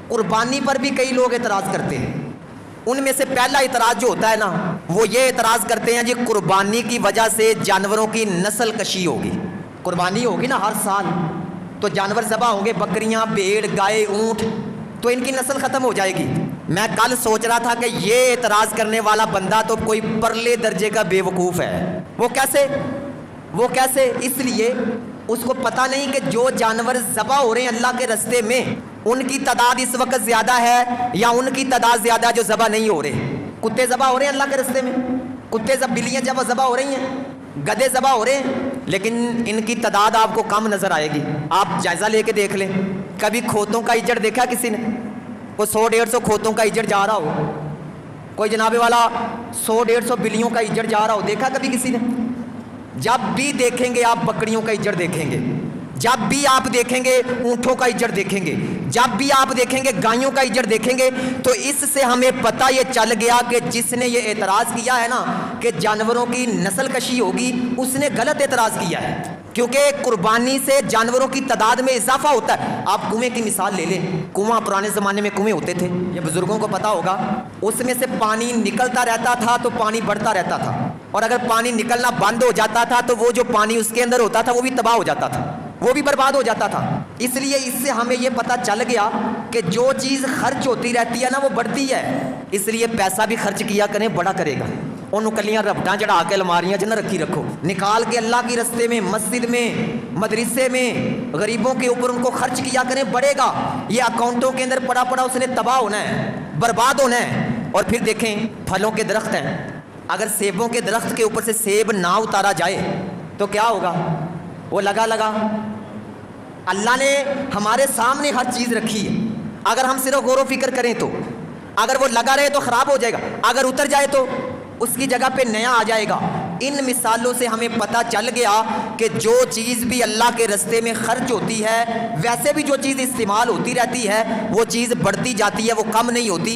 قربانی پر بھی کئی لوگ اعتراض کرتے ہیں. ان میں سے پہلا اعتراض جو ہوتا ہے نا، وہ یہ اعتراض کرتے ہیں جی قربانی کی وجہ سے جانوروں کی نسل کشی ہوگی. قربانی ہوگی نا ہر سال، تو جانور ذبح ہوں گے، بکریاں، بھیڑ، گائے، اونٹ، تو ان کی نسل ختم ہو جائے گی. میں کل سوچ رہا تھا کہ یہ اعتراض کرنے والا بندہ تو کوئی پرلے درجے کا بے وقوف ہے. وہ کیسے؟ اس لیے اس کو پتہ نہیں کہ جو جانور ذبح ہو رہے ہیں اللہ کے رستے میں، ان کی تعداد اس وقت زیادہ ہے یا ان کی تعداد زیادہ جو ذبح نہیں ہو رہے. کتے ذبح ہو رہے ہیں اللہ کے رستے میں، بلیاں جب ذبح ہو رہی ہیں، گدھے ذبح ہو رہے ہیں، لیکن ان کی تعداد آپ کو کم نظر آئے گی. آپ جائزہ لے کے دیکھ لیں. کبھی کھوتوں کا اجڑ دیکھا کسی نے؟ کوئی 100-150 کھوتوں کا اجڑ جا رہا ہو، کوئی جناب والا 100-150 بلیوں کا اجڑ جا رہا ہو، دیکھا کبھی کسی نے؟ جب بھی دیکھیں گے آپ بکریوں کا اجڑ دیکھیں گے، جب بھی آپ دیکھیں گے اونٹوں کا اجڑ دیکھیں گے، جب بھی آپ دیکھیں گے گایوں کا اجڑ دیکھیں گے، تو اس سے ہمیں پتہ یہ چل گیا کہ جس نے یہ اعتراض کیا ہے نا کہ جانوروں کی نسل کشی ہوگی، اس نے غلط اعتراض کیا ہے. کیونکہ قربانی سے جانوروں کی تعداد میں اضافہ ہوتا ہے. آپ کنویں کی مثال لے لیں. کنواں پرانے زمانے میں کنویں ہوتے تھے، یہ بزرگوں کو پتا ہوگا. اس میں سے پانی نکلتا رہتا تھا تو پانی بڑھتا رہتا تھا، اور اگر پانی نکلنا بند ہو جاتا تھا تو وہ جو پانی اس کے اندر ہوتا تھا وہ بھی تباہ ہو جاتا تھا، وہ بھی برباد ہو جاتا تھا. اس لیے اس سے ہمیں یہ پتا چل گیا کہ جو چیز خرچ ہوتی رہتی ہے نا وہ بڑھتی ہے. اس لیے پیسہ بھی خرچ کیا کریں، بڑا کرے گا. انہوں کلیاں ربٹاں چڑھا کے الماریاں نہ رکھی رکھو، نکال کے اللہ کے رستے میں، مسجد میں، مدرسے میں، غریبوں کے اوپر ان کو خرچ کیا کریں، بڑھے گا. یہ اکاؤنٹوں کے اندر پڑا پڑا اس نے تباہ ہونا ہے، برباد ہونا ہے. اور پھر دیکھیں پھلوں کے درخت ہیں، اگر سیبوں کے درخت کے اوپر سے سیب نہ اتارا جائے تو کیا ہوگا؟ وہ لگا. اللہ نے ہمارے سامنے ہر چیز رکھی ہے، اگر ہم صرف غور و فکر کریں تو اگر وہ لگا رہے تو خراب ہو جائے گا، اگر اتر جائے تو اس کی جگہ پہ نیا آ جائے گا. ان مثالوں سے ہمیں پتہ چل گیا کہ جو چیز بھی اللہ کے رستے میں خرچ ہوتی ہے، ویسے بھی جو چیز استعمال ہوتی رہتی ہے وہ چیز بڑھتی جاتی ہے، وہ کم نہیں ہوتی.